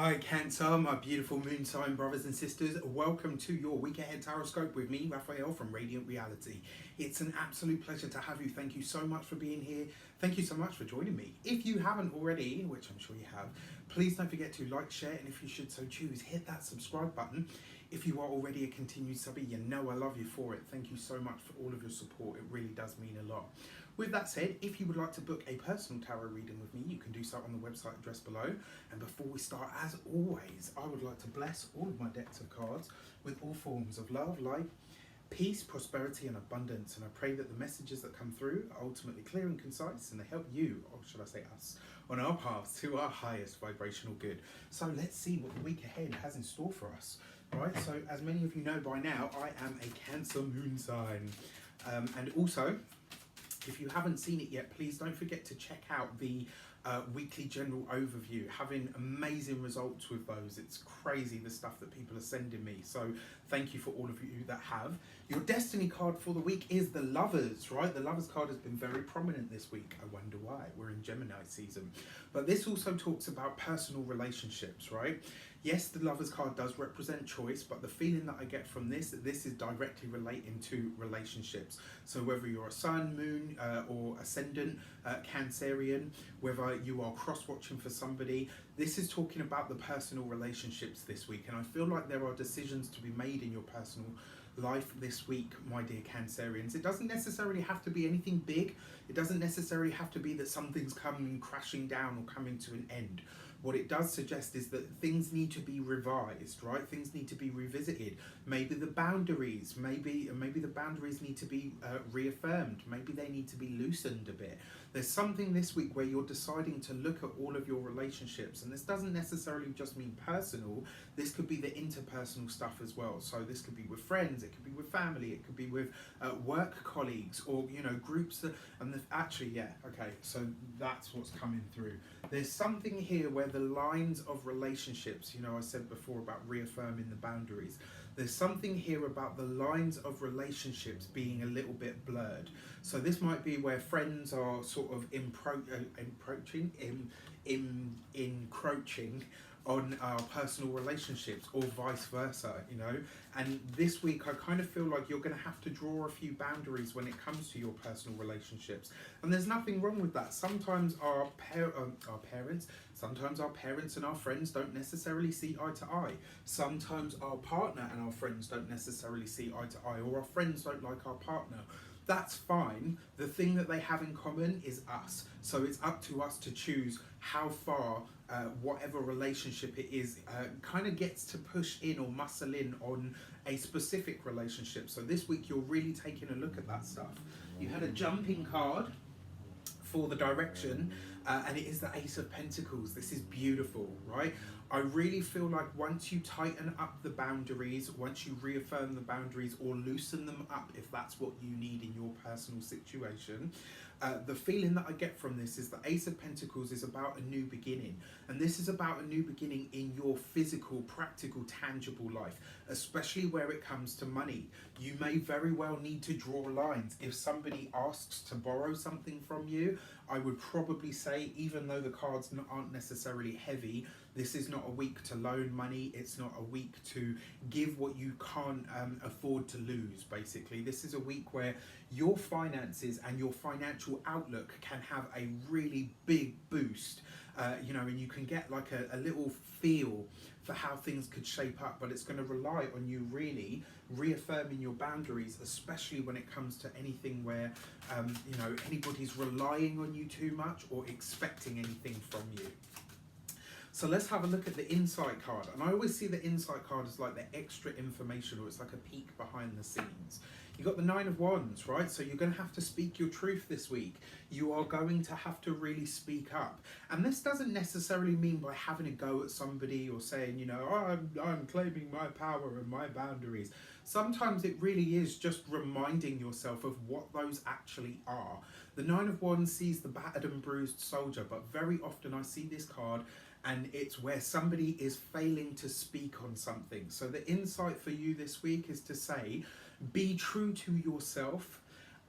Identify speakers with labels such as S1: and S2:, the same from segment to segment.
S1: Hi Cancer, my beautiful moon sign brothers and sisters. Welcome to your week ahead Taroscope with me, Raphael from Reydiant Reality. It's an absolute pleasure to have you. Thank you so much for being here. Thank you so much for joining me. If you haven't already, which I'm sure you have, please don't forget to like, share, and if you should so choose, hit that subscribe button. If you are already a continued subby, you know I love you for it. Thank you so much for all of your support. It really does mean a lot. With that said, if you would like to book a personal tarot reading with me, you can do so on the website address below. And before we start, as always, I would like to bless all of my decks of cards with all forms of love, light, peace, prosperity, and abundance. And I pray that the messages that come through are ultimately clear and concise, and they help you, or should I say us, on our path to our highest vibrational good. So let's see what the week ahead has in store for us. Right, so as many of you know by now, I am a Cancer moon sign. And also, if you haven't seen it yet, please don't forget to check out the weekly general overview. Having amazing results with those. It's crazy the stuff that people are sending me. So thank you for all of you that have. Your destiny card for the week is the Lovers, right? The Lovers card has been very prominent this week. I wonder why. We're in Gemini season. But this also talks about personal relationships, right? Yes, the Lovers card does represent choice, but the feeling that I get from this is directly relating to relationships. So whether you're a Sun, Moon, or Ascendant, Cancerian, whether you are cross-watching for somebody, this is talking about the personal relationships this week. And I feel like there are decisions to be made in your personal life this week, my dear Cancerians. It doesn't necessarily have to be anything big. It doesn't necessarily have to be that something's coming crashing down or coming to an end. What it does suggest is that things need to be revised, right? Things need to be revisited. Maybe the boundaries, maybe the boundaries need to be reaffirmed. Maybe they need to be loosened a bit. There's something this week where you're deciding to look at all of your relationships, and this doesn't necessarily just mean personal. This could be the interpersonal stuff as well. So this could be with friends, it could be with family, it could be with work colleagues, or groups that. And actually, yeah, okay. So that's what's coming through. There's something here where the lines of relationships, I said before about reaffirming the boundaries. There's something here about the lines of relationships being a little bit blurred. So this might be where friends are sort of encroaching on our personal relationships, or vice versa, And this week, I kind of feel like you're going to have to draw a few boundaries when it comes to your personal relationships. And there's nothing wrong with that. Sometimes our parents and our friends don't necessarily see eye to eye. Sometimes our partner and our friends don't necessarily see eye to eye, or our friends don't like our partner. That's fine. The thing that they have in common is us. So it's up to us to choose how far whatever relationship it is kind of gets to push in or muscle in on a specific relationship. So this week you're really taking a look at that stuff. You had a jumping card for the direction, and it is the Ace of Pentacles. This is beautiful, right? I really feel like once you tighten up the boundaries, once you reaffirm the boundaries or loosen them up if that's what you need in your personal situation, the feeling that I get from this is the Ace of Pentacles is about a new beginning. And this is about a new beginning in your physical, practical, tangible life, especially where it comes to money. You may very well need to draw lines. If somebody asks to borrow something from you, I would probably say, even though the cards aren't necessarily heavy, this is not a week to loan money. It's not a week to give what you can't afford to lose, basically. This is a week where your finances and your financial outlook can have a really big boost, and you can get like a little feel for how things could shape up, but it's going to rely on you really reaffirming your boundaries, especially when it comes to anything where anybody's relying on you too much or expecting anything from you. So let's have a look at the insight card. And I always see the insight card as like the extra information, or it's like a peek behind the scenes. You've got the Nine of Wands, right? So you're going to have to speak your truth this week. You are going to have to really speak up. And this doesn't necessarily mean by having a go at somebody or saying, I'm claiming my power and my boundaries. Sometimes it really is just reminding yourself of what those actually are. The Nine of Wands sees the battered and bruised soldier, but very often I see this card and it's where somebody is failing to speak on something. So the insight for you this week is to say, be true to yourself,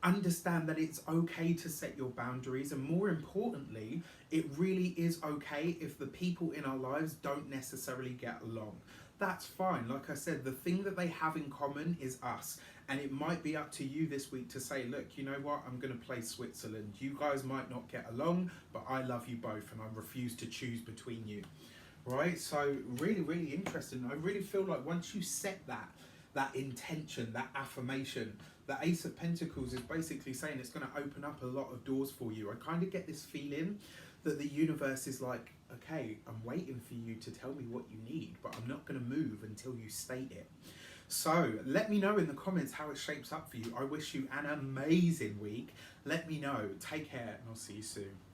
S1: Understand that it's okay to set your boundaries, and more importantly, it really is okay if the people in our lives don't necessarily get along. That's fine. Like I said, the thing that they have in common is us. And it might be up to you this week to say, look, you know what, I'm going to play Switzerland. You guys might not get along, but I love you both and I refuse to choose between you. Right? So really, really interesting. I really feel like once you set that intention, that affirmation, the Ace of Pentacles is basically saying it's going to open up a lot of doors for you. I kind of get this feeling that the universe is like, okay, I'm waiting for you to tell me what you need, but I'm not going to move until you state it. So let me know in the comments how it shapes up for you. I wish you an amazing week. Let me know. Take care and I'll see you soon.